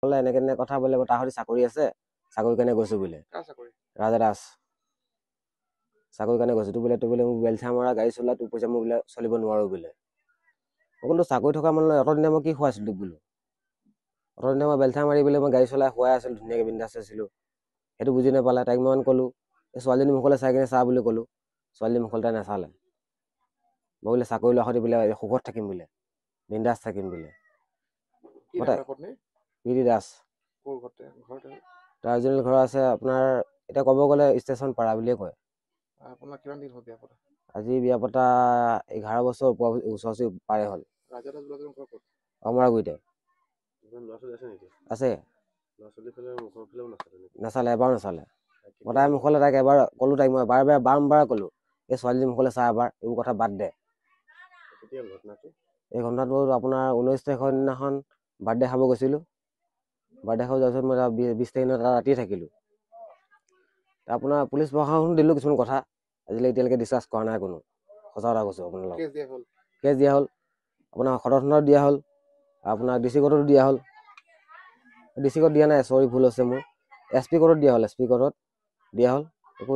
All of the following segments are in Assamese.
ক'লে এনেকৈ এনেকৈ কথা বোলে তাৰ সৈতে চাকৰি আছে, চাকৰি কাৰণে গৈছোঁ বোলে। ৰাজা দাস চাকৰি কাৰণে গৈছোঁ। তোৰ বোলে মোক বেলচা মৰা গাড়ী চলা, তোৰ পইচা মই বোলে চলিব নোৱাৰোঁ বোলে। মই ক'লো চাকৰি থকা মানুহ অতদিনে মই কি খুৱাইছিলোঁ তোক বোলো। অতদিনে মই বেলচা মাৰি বোলে মই গাড়ী চলাই খুৱাই আছিলোঁ, ধুনীয়াকৈ বিন্দাছ আছিলোঁ। সেইটো বুজি নাপালে। তাইক মই ক'লোঁ এই ছোৱালীজনী মুখলৈ চাই কিনে চা বুলি ক'লোঁ। ছোৱালীজনী মুখলৈ তাই নাচালে। মই বোলে চাকৰি লোৱা সৈতে বোলে সুখত থাকিম বোলে, বিন্দাছ থাকিম বোলে। পিৰি দাস তাৰ এজনী ঘৰ আছে আপোনাৰ, এতিয়া ক'ব গ'লে ষ্টেচন পাৰা বুলিয়ে কয়। আজি বিয়া পতা 11 বছৰ ওচৰ পাৰে হ'ল। অমৰাগুৰিতে আছে। নাচালে, এবাৰো নাচালে। মই তাইৰ মুখলৈ তাইক এবাৰ ক'লোঁ, তাইক মই বাৰম্বাৰ ক'লোঁ এই ছোৱালীজনীৰ মুখলৈ চা এবাৰ, এইবোৰ কথা বাদ দে। এই ঘটনাটো আপোনাৰ 19 তাৰিখৰ দিনাখন বাৰ্থডে খাব গৈছিলোঁ। বাৰ্থডে খাব যোৱাৰ পিছত মই 20 তাৰিখ তাত ৰাতিয়ে থাকিলোঁ। আপোনাৰ পুলিচ প্ৰশাসন দিলোঁ কিছুমান কথা, আজিলৈকে এতিয়ালৈকে ডিছকাছ কৰা নাই কোনো। সঁচা কথা কৈছোঁ আপোনালোকক। কেছ দিয়া হ'ল, আপোনাৰ সদৰ থানাত দিয়া হ'ল, আপোনাৰ DC কোৰ্টতো দিয়া হ'ল। DC কোৰ্টত দিয়া নাই, চৰি ভুল হৈছে মোৰ। SP কোৰ্টত দিয়া হ'ল, SP কোৰ্টত দিয়া হ'ল। একো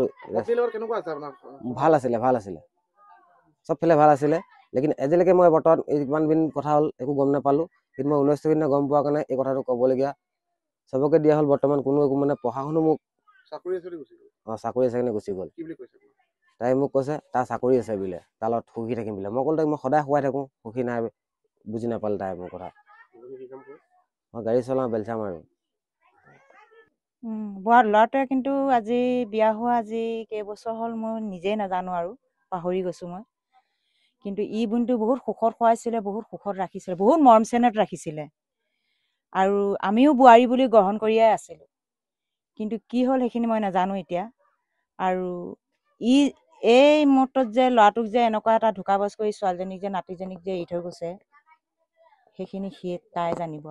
ভাল আছিলে চবফালে ভাল আছিলে। লেকিন আজিলৈকে মই বৰ্তমান ইমান দিন কথা হ'ল একো গম নাপালোঁ। কিন্তু মই 19 তাৰিখৰ দিনা গম পোৱাৰ কাৰণে এই কথাটো ক'বলগীয়া। চবকে দিয়া হ'ল বৰ্তমান, কোনো একো মানে প্ৰশাসনো মোক চাকৰি আছে কাৰণে গুচি গ'ল। তাই মোক কৈছে তাৰ চাকৰি আছে বোলে, তাৰ লগত সুখী থাকিম বোলে। মই ক'লো তাইক মই সদায় শুৱাই থাকোঁ, সুখী নাই, বুজি নাপালে তাই মোৰ কথা। মই গাড়ী চলাওঁ, বেলচা মাৰোঁ। ল'ৰাটোৱে কিন্তু আজি বিয়া হোৱা আজি কেইবছৰ হ'ল মই নিজেই নাজানো আৰু পাহৰি গৈছোঁ মই। কিন্তু ই বুলিতো বহুত সুখত খুৱাইছিলে, বহুত সুখত ৰাখিছিলে, বহুত মৰম চেনেহত ৰাখিছিলে। আৰু আমিও বোৱাৰী বুলি গ্ৰহণ কৰিয়ে আছিলোঁ। কিন্তু কি হ'ল সেইখিনি মই নাজানো এতিয়া। আৰু এই মুহূৰ্তত যে ল'ৰাটোক যে এনেকুৱা এটা ধোকাবাজ কৰি ছোৱালীজনীক যে নাতিজনীক যে এৰি থৈ গৈছে, সেইখিনি তাই জানিব।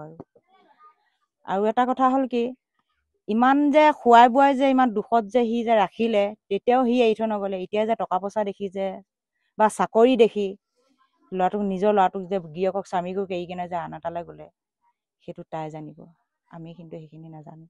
আৰু এটা কথা হ'ল কি, ইমান যে খুৱাই বোৱাই যে ইমান দুখত যে সি যে ৰাখিলে, তেতিয়াও সি এৰি থৈ নগ'লে। এতিয়া যে টকা পইচা দেখি যে বা চাকৰি দেখি নিজৰ ল'ৰাটোক যে গিৰিয়েকক স্বামীকক এৰি কিনে যে আন এটালৈ গ'লে, সেইটো তাই জানিব। আমি কিন্তু সেইখিনি নাজানো।